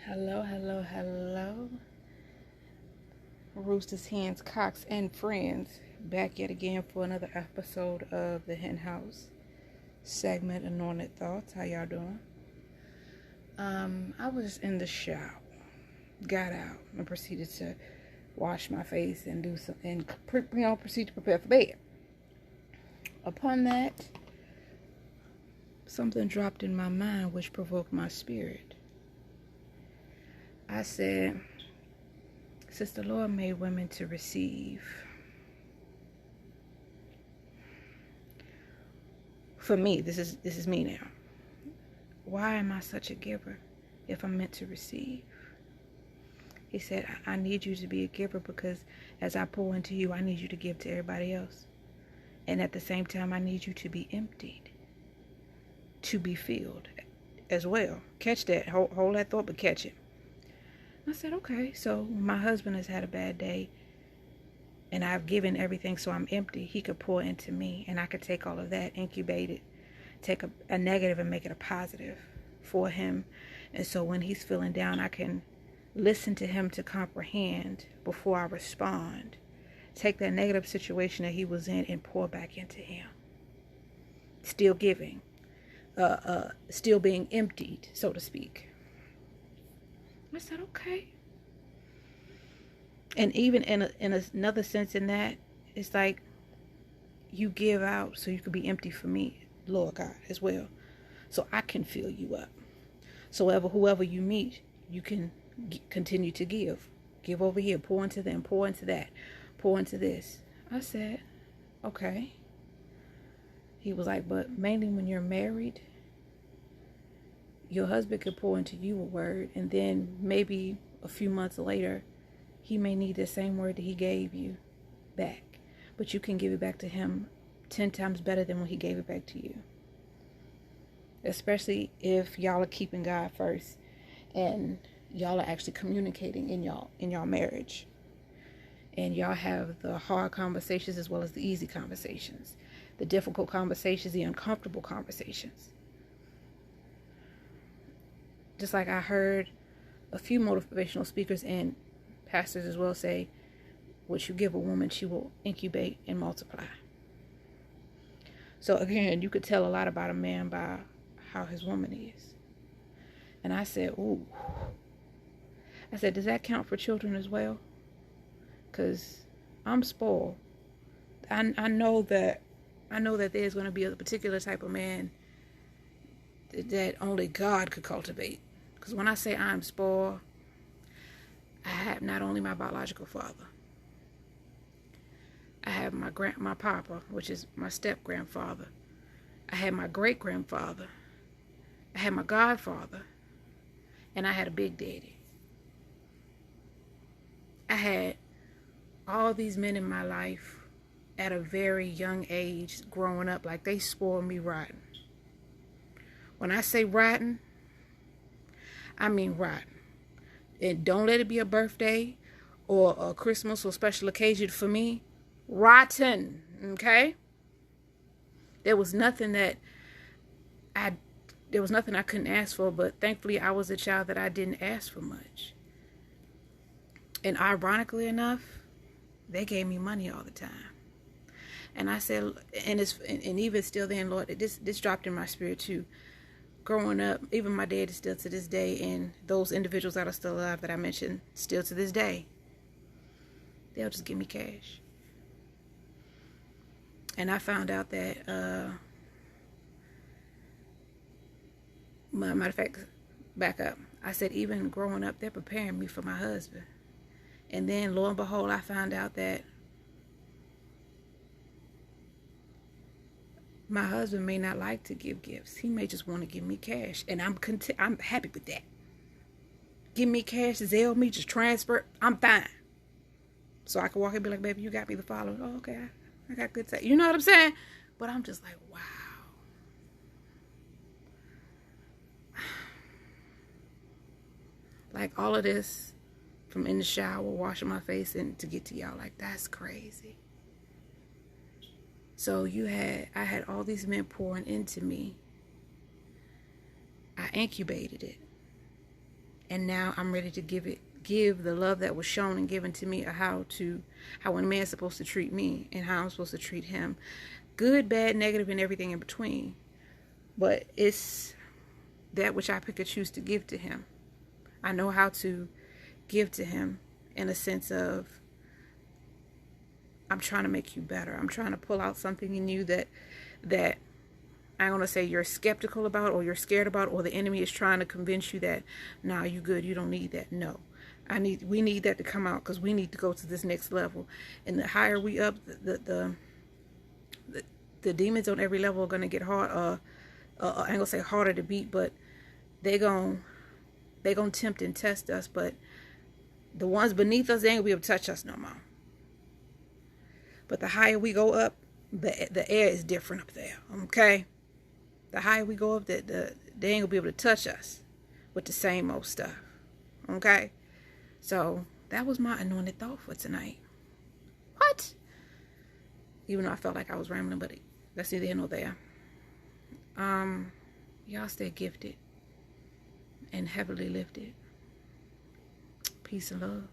Hello, hello, hello. Roosters, hens, cocks, and friends. Back yet again for another episode of the Hen House segment, Anointed Thoughts. How y'all doing? I was in the shower, got out, and proceeded to wash my face and do some, and proceed to prepare for bed. Upon that, something dropped in my mind which provoked my spirit. I said, since the Lord made women to receive, for me, this is me now. Why am I such a giver if I'm meant to receive? He said, I need you to be a giver because as I pour into you, I need you to give to everybody else. And at the same time, I need you to be emptied, to be filled as well. Catch that. Hold that thought, but catch it. I said, okay. So my husband has had a bad day and I've given everything, so I'm empty. He could pour into me and I could take all of that, incubate it, take a negative and make it a positive for him. And so when he's feeling down, I can listen to him to comprehend before I respond. Take that negative situation that he was in and pour back into him. Still giving, still being emptied, so to speak. I said, okay. And even in another sense in that, it's like you give out so you can be empty for me, Lord God, as well. So I can fill you up. So whoever you meet, you can continue to give. Give over here, pour into them, pour into that, pour into this. I said, okay. He was like, but mainly when you're married, your husband could pour into you a word, and then maybe a few months later, he may need the same word that he gave you back. But you can give it back to him 10 times better than when he gave it back to you. Especially if y'all are keeping God first and y'all are actually communicating in y'all marriage. And y'all have the hard conversations as well as the easy conversations. The difficult conversations, the uncomfortable conversations. Just like I heard a few motivational speakers and pastors as well say, what you give a woman, she will incubate and multiply. So again, you could tell a lot about a man by how his woman is. And I said, ooh. I said, does that count for children as well? Because I'm spoiled. I know that there's going to be a particular type of man that only God could cultivate. Because when I say I'm spoiled, I have not only my biological father. I have my papa, which is my step-grandfather. I had my great-grandfather. I had my godfather. And I had a big daddy. I had all these men in my life at a very young age growing up, like they spoiled me rotten. When I say rotten, I mean rotten. And don't let it be a birthday or a Christmas or special occasion for me. Rotten, okay? There was nothing I couldn't ask for, but thankfully I was a child that I didn't ask for much. And ironically enough, they gave me money all the time. And I said, and even still then, Lord, this dropped in my spirit too. Growing up, even my dad is still to this day, and those individuals that are still alive that I mentioned, still to this day, they'll just give me cash. And I found out that, matter of fact, back up. I said, even growing up, they're preparing me for my husband. And then, lo and behold, I found out that my husband may not like to give gifts. He may just want to give me cash. And I'm happy with that. Give me cash, Zelle me, just transfer. I'm fine. So I can walk and be like, baby, you got me the following. Oh, okay. I got good taste. You know what I'm saying? But I'm just like, wow. Like all of this from in the shower, washing my face, and to get to y'all, like that's crazy. So I had all these men pouring into me. I incubated it. And now I'm ready to give the love that was shown and given to me, how a man's supposed to treat me and how I'm supposed to treat him. Good, bad, negative, and everything in between. But it's that which I pick and choose to give to him. I know how to give to him in a sense of, I'm trying to make you better. I'm trying to pull out something in you that I'm going to say you're skeptical about, or you're scared about, or the enemy is trying to convince you that, nah, you good, you don't need that. No, we need that to come out, because we need to go to this next level. And the higher we up, the demons on every level are going to get hard. I ain't going to say harder to beat, but they're going to tempt and test us. But the ones beneath us, they ain't going to be able to touch us no more. But the higher we go up, the air is different up there, okay? The higher we go up, they ain't going to be able to touch us with the same old stuff, okay? So that was my anointed thought for tonight. What? Even though I felt like I was rambling, but that's neither here nor there. Y'all stay gifted and heavily lifted. Peace and love.